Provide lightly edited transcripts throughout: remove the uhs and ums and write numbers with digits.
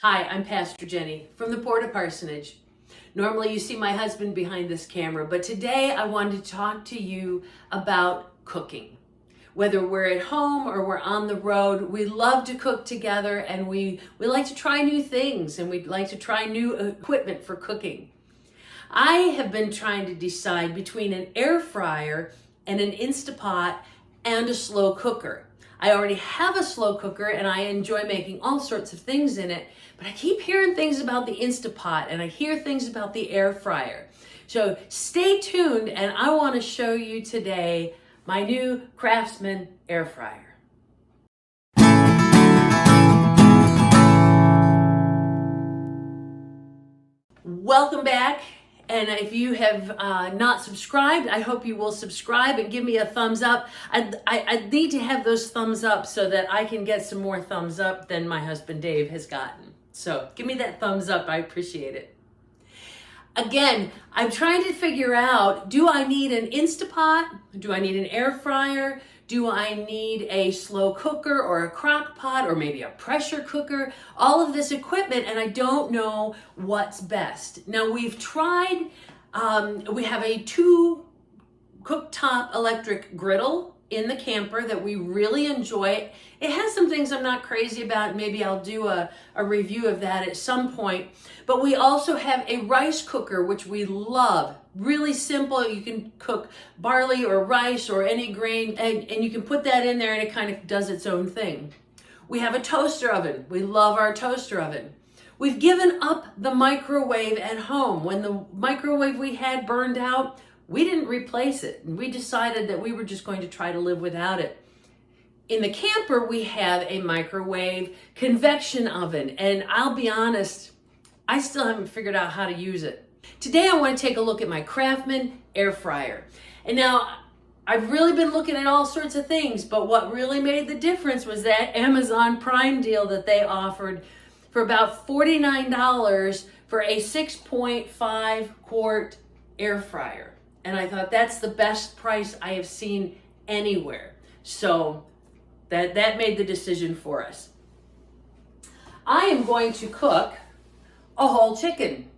Hi, I'm Pastor Jenny from the PortaParsonage. Normally you see my husband behind this camera, but today I wanted to talk to you about cooking. Whether we're at home or we're on the road, we love to cook together, and we like to try new things, and we like to try new equipment for cooking. I have been trying to decide between an air fryer and an Instapot and a slow cooker. I already have a slow cooker and I enjoy making all sorts of things in it, but I keep hearing things about the Instapot and I hear things about the air fryer. So stay tuned, and I want to show you today my new Craftsman air fryer. Welcome back. And if you have not subscribed, I hope you will subscribe and give me a thumbs up. I need to have those thumbs up so that I can get some more thumbs up than my husband Dave has gotten. So give me that thumbs up. I appreciate it. Again, I'm trying to figure out, do I need an Instapot? Do I need an air fryer? Do I need a slow cooker or a crock pot or maybe a pressure cooker? All of this equipment, and I don't know what's best. Now we've tried, we have a 2 cooktop electric griddle in the camper that we really enjoy. It has some things I'm not crazy about. Maybe I'll do a review of that at some point. But we also have a rice cooker, which we love. Really simple. You can cook barley or rice or any grain, and you can put that in there and it kind of does its own thing. We have a toaster oven. We love our toaster oven. We've given up the microwave at home. When the microwave we had burned out, we didn't replace it, and we decided that we were just going to try to live without it. In the camper, we have a microwave convection oven, and I'll be honest, I still haven't figured out how to use it. Today, I want to take a look at my Craftsman air fryer. And now, I've really been looking at all sorts of things, but what really made the difference was that Amazon Prime deal that they offered for about $49 for a 6.5 quart air fryer. And I thought that's the best price I have seen anywhere. So that made the decision for us. I am going to cook a whole chicken.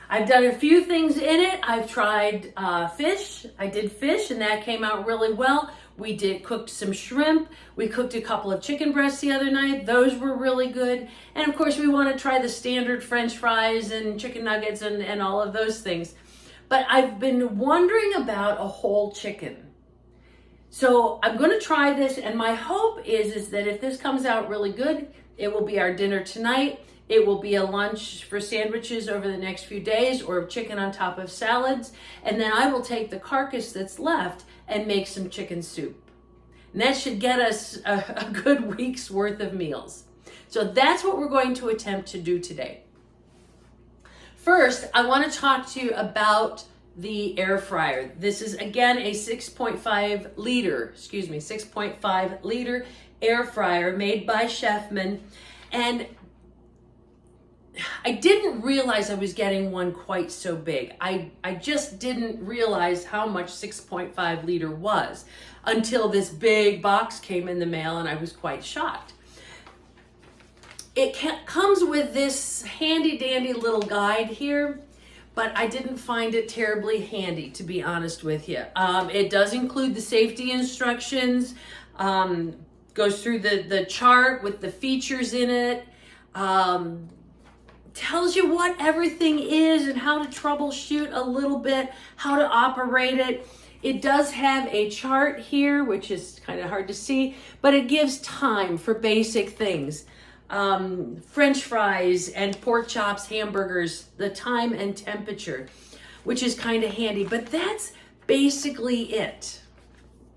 I've done a few things in it. I've tried fish. I did fish and that came out really well. We cooked some shrimp. We cooked a couple of chicken breasts the other night. Those were really good. And of course we want to try the standard French fries and chicken nuggets and all of those things. But I've been wondering about a whole chicken. So I'm going to try this, and my hope is that if this comes out really good, it will be our dinner tonight. It will be a lunch for sandwiches over the next few days, or chicken on top of salads. And then I will take the carcass that's left and make some chicken soup. And that should get us a good week's worth of meals. So that's what we're going to attempt to do today. First, I want to talk to you about the air fryer. This is again a 6.5 liter air fryer made by Chefman. And I didn't realize I was getting one quite so big. I just didn't realize how much 6.5 liter was until this big box came in the mail, and I was quite shocked. It comes with this handy dandy little guide here, but I didn't find it terribly handy, to be honest with you. It does include the safety instructions, goes through the chart with the features in it, tells you what everything is and how to troubleshoot a little bit, how to operate it. It does have a chart here, which is kind of hard to see, but it gives time for basic things. French fries and pork chops, hamburgers, the time and temperature, which is kind of handy, but that's basically it.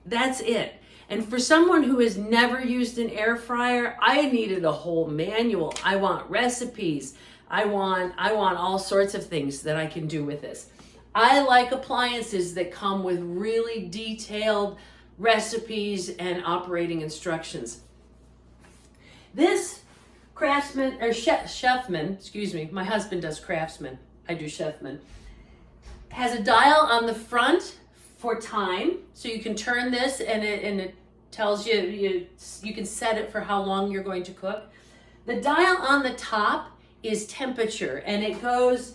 That's it. And for someone who has never used an air fryer, I needed a whole manual. I want recipes. I want all sorts of things that I can do with this. I like appliances that come with really detailed recipes and operating instructions. This Craftsman, or Chefman, excuse me, my husband does Craftsman, I do Chefman, has a dial on the front for time, so you can turn this and it tells you, you can set it for how long you're going to cook. The dial on the top is temperature, and it goes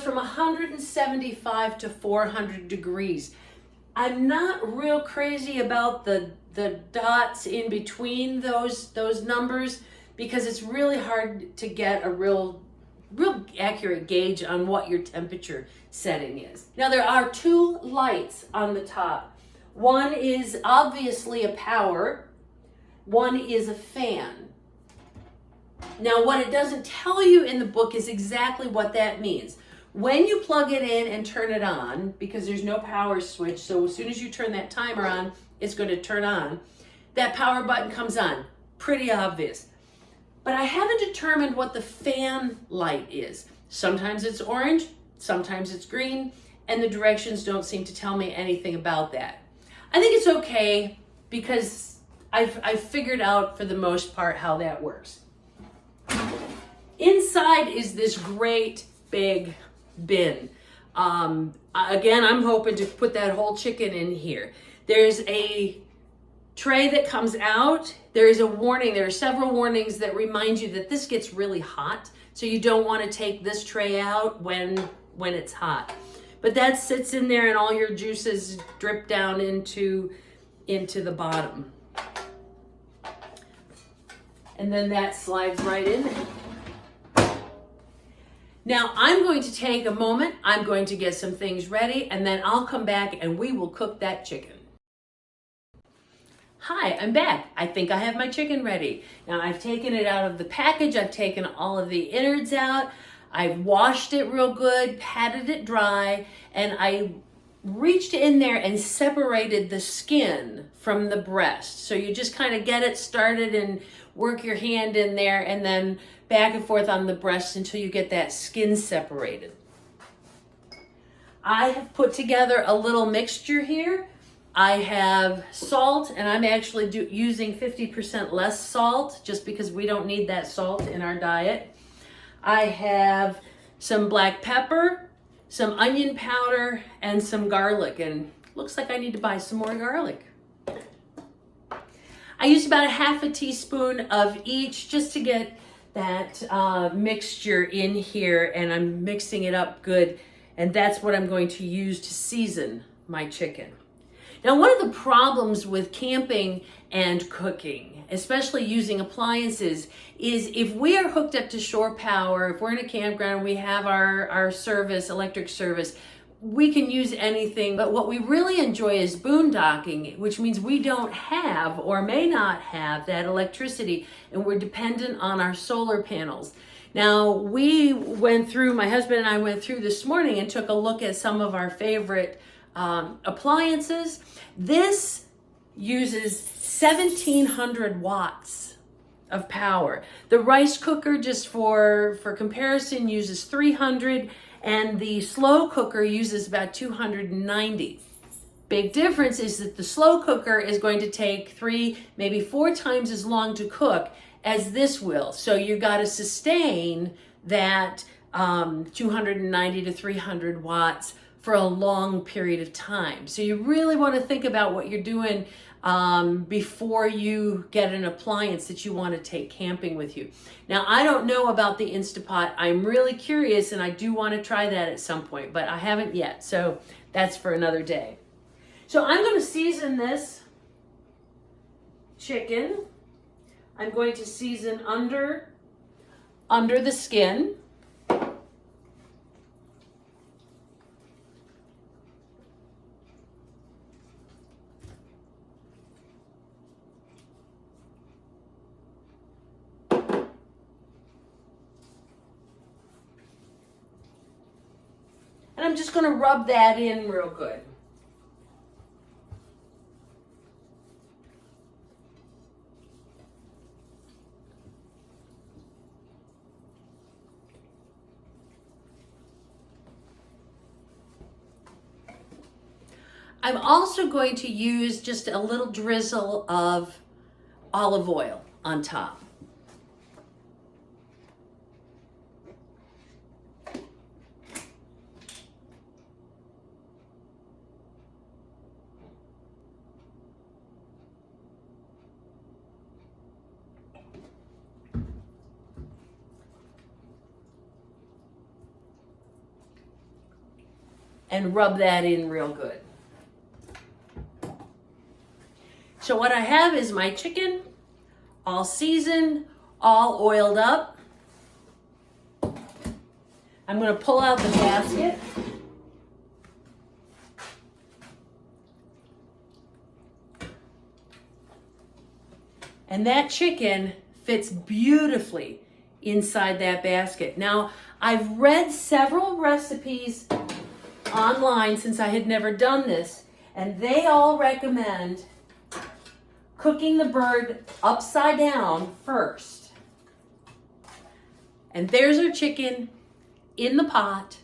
from 175 to 400 degrees. I'm not real crazy about the dots in between those numbers, because it's really hard to get a real accurate gauge on what your temperature setting is. Now there are two lights on the top. One is obviously a power, one is a fan. Now what it doesn't tell you in the book is exactly what that means. When you plug it in and turn it on, because there's no power switch, so as soon as you turn that timer on, it's going to turn on, that power button comes on. Pretty obvious. But I haven't determined what the fan light is. Sometimes it's orange, sometimes it's green, and the directions don't seem to tell me anything about that. I think it's okay, because I've figured out for the most part how that works. Inside is this great big bin. Again, I'm hoping to put that whole chicken in here. There's a tray that comes out. There is a warning. There are several warnings that remind you that this gets really hot, so you don't want to take this tray out when it's hot. But that sits in there, and all your juices drip down into the bottom. And then that slides right in there. Now I'm going to take a moment. I'm going to get some things ready, and then I'll come back and we will cook that chicken. Hi, I'm back. I think I have my chicken ready. Now I've taken it out of the package. I've taken all of the innards out. I've washed it real good, patted it dry, and I reached in there and separated the skin from the breast. So you just kind of get it started and work your hand in there, and then back and forth on the breast until you get that skin separated. I have put together a little mixture here. I have salt, and I'm actually using 50% less salt just because we don't need that salt in our diet. I have some black pepper, some onion powder, and some garlic, and looks like I need to buy some more garlic. I used about a half a teaspoon of each just to get that mixture in here, and I'm mixing it up good, and that's what I'm going to use to season my chicken. Now, one of the problems with camping and cooking, especially using appliances, is if we are hooked up to shore power, if we're in a campground, we have our service, electric service, we can use anything. But what we really enjoy is boondocking, which means we don't have or may not have that electricity, and we're dependent on our solar panels. Now, my husband and I went through this morning and took a look at some of our favorite appliances. This uses 1,700 watts of power. The rice cooker, just for comparison, uses 300, and the slow cooker uses about 290. Big difference is that the slow cooker is going to take 3, maybe 4 times as long to cook as this will. So you got to sustain that 290 to 300 watts for a long period of time. So you really want to think about what you're doing before you get an appliance that you want to take camping with you. Now, I don't know about the Instapot. I'm really curious, and I do want to try that at some point, but I haven't yet. So that's for another day. So I'm going to season this chicken. I'm going to season under the skin. And I'm just going to rub that in real good. I'm also going to use just a little drizzle of olive oil on top. and rub that in real good. So what I have is my chicken, all seasoned, all oiled up. I'm going to pull out the basket. And that chicken fits beautifully inside that basket. Now, I've read several recipes online since I had never done this, and they all recommend cooking the bird upside down first. And there's our chicken in the pot.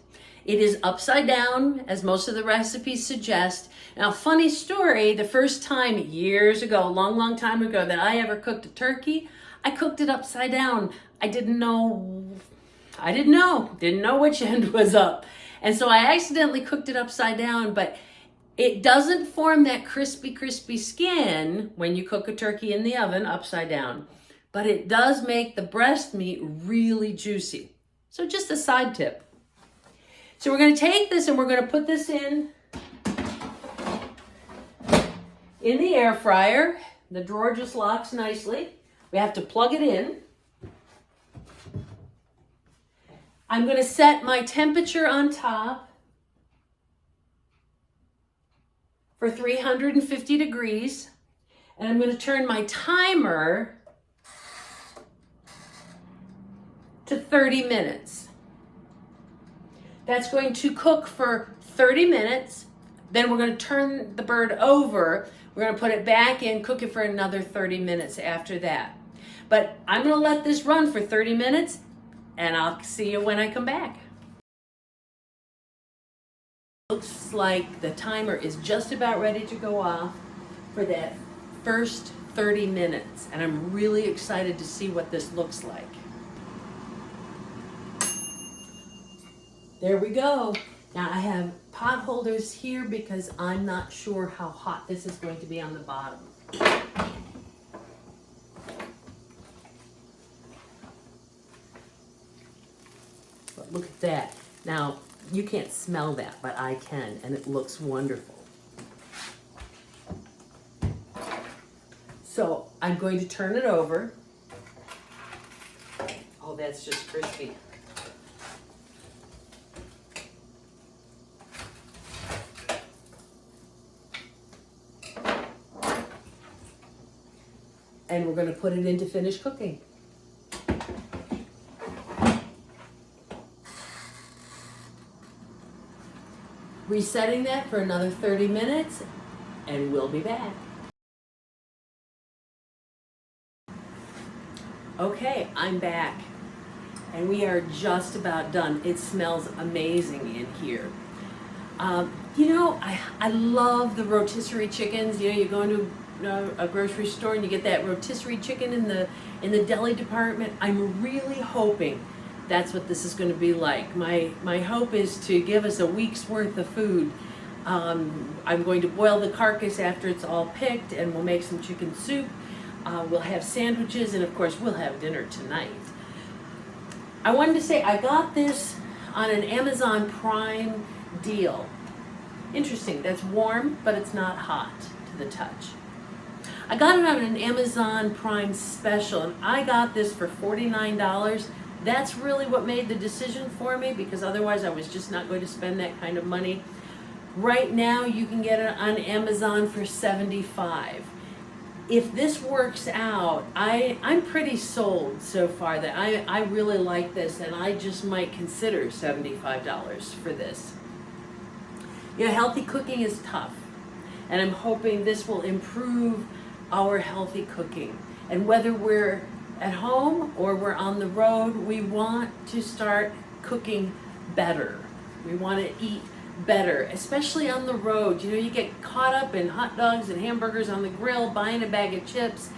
It is upside down, as most of the recipes suggest. Now, funny story, the first time years ago, a long time ago, that I ever cooked a turkey, I cooked it upside down. I didn't know which end was up. And so I accidentally cooked it upside down, but it doesn't form that crispy skin when you cook a turkey in the oven upside down, but it does make the breast meat really juicy. So just a side tip. So we're going to take this and we're going to put this in the air fryer. The drawer just locks nicely. We have to plug it in. I'm going to set my temperature on top for 350 degrees, and I'm going to turn my timer to 30 minutes. That's going to cook for 30 minutes. Then we're going to turn the bird over. We're going to put it back in, cook it for another 30 minutes after that. But I'm going to let this run for 30 minutes, and I'll see you when I come back. Looks like the timer is just about ready to go off for that first 30 minutes, and I'm really excited to see what this looks like. There we go. Now I have pot holders here because I'm not sure how hot this is going to be on the bottom. But look at that. Now, you can't smell that, but I can, and it looks wonderful. So I'm going to turn it over. Oh, that's just crispy. And we're going to put it in to finish cooking. Resetting that for another 30 minutes, and we'll be back. Okay, I'm back, and we are just about done. It smells amazing in here. I love the rotisserie chickens. You go into a grocery store and you get that rotisserie chicken in the deli department. I'm really hoping that's what this is going to be like. My hope is to give us a week's worth of food. I'm going to boil the carcass after it's all picked, and we'll make some chicken soup. We'll have sandwiches, and of course we'll have dinner tonight. I wanted to say I got this on an Amazon Prime deal. Interesting, that's warm, but it's not hot to the touch. I got it on an Amazon Prime special, and I got this for $49. That's really what made the decision for me, because otherwise I was just not going to spend that kind of money. Right now you can get it on Amazon for $75. If this works out, I'm pretty sold so far that I really like this, and I just might consider $75 for this. Healthy cooking is tough, and I'm hoping this will improve our healthy cooking. And whether we're at home or we're on the road, we want to start cooking better. We want to eat better, especially on the road. You get caught up in hot dogs and hamburgers on the grill, buying a bag of chips,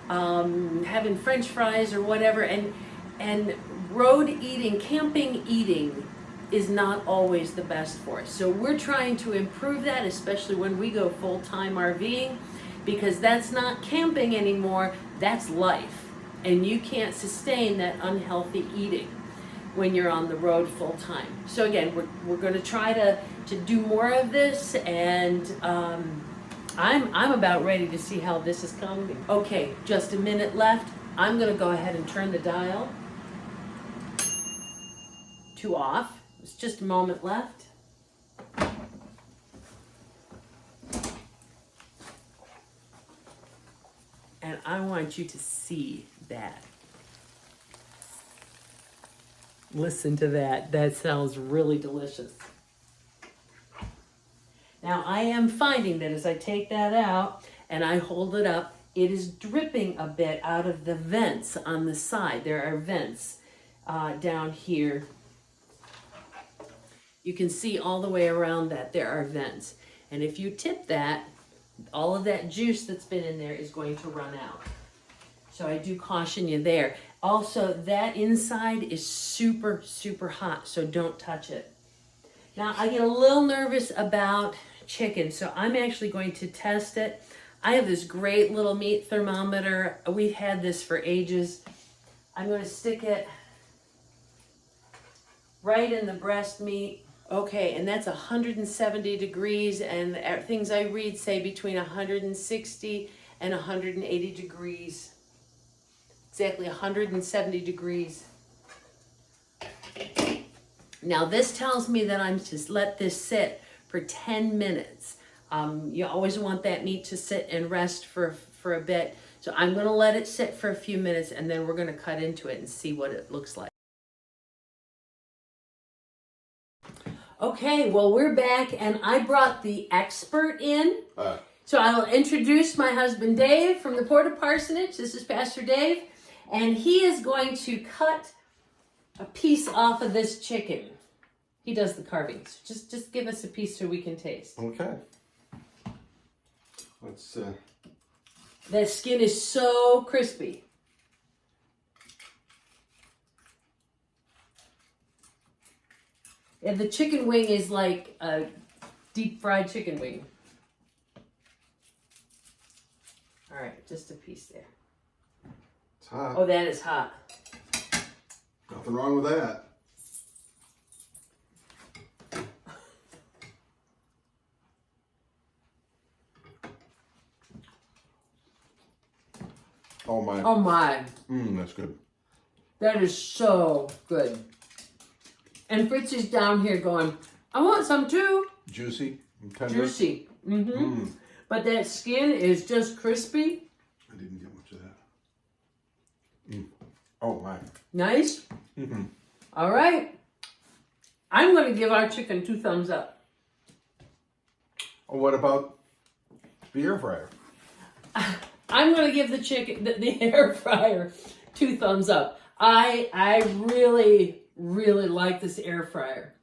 having French fries or whatever, and road eating, camping eating is not always the best for us. So we're trying to improve that, especially when we go full-time RVing, because that's not camping anymore, that's life. And you can't sustain that unhealthy eating. when you're on the road full time. So again, we're going to try to do more of this, and I'm about ready to see how this is coming. Okay, just a minute left. I'm going to go ahead and turn the dial to off. It's just a moment left. And I want you to see that. Listen to that. That sounds really delicious. Now I am finding that as I take that out and I hold it up, it is dripping a bit out of the vents on the side. There are vents down here. You can see all the way around that there are vents. And if you tip that, all of that juice that's been in there is going to run out. So I do caution you there. Also, that inside is super, super hot, so don't touch it. Now, I get a little nervous about chicken, so I'm actually going to test it. I have this great little meat thermometer. We've had this for ages. I'm going to stick it right in the breast meat. Okay, and that's 170 degrees, and things I read say between 160 and 180 degrees. Exactly 170 degrees. Now this tells me that I'm to let this sit for 10 minutes. You always want that meat to sit and rest for a bit. So I'm going to let it sit for a few minutes, and then we're going to cut into it and see what it looks like. Okay, well, we're back, and I brought the expert in. So I'll introduce my husband, Dave, from the PortaParsonage. This is Pastor Dave, and he is going to cut a piece off of this chicken. He does the carvings. Just give us a piece so we can taste. Okay. Let's. That skin is so crispy. And the chicken wing is like a deep fried chicken wing. All right, just a piece there. It's hot. Oh, that is hot. Nothing wrong with that. Oh my. Oh my. That's good. That is so good. And Fritz is down here going, I want some too. Juicy and tender. Juicy. Mm-hmm. But that skin is just crispy. I didn't get much of that. Oh my. Nice. All right. I'm going to give our chicken 2 thumbs up. Oh, what about the air fryer? I'm going to give the chicken, the air fryer, 2 thumbs up. I really, really like this air fryer.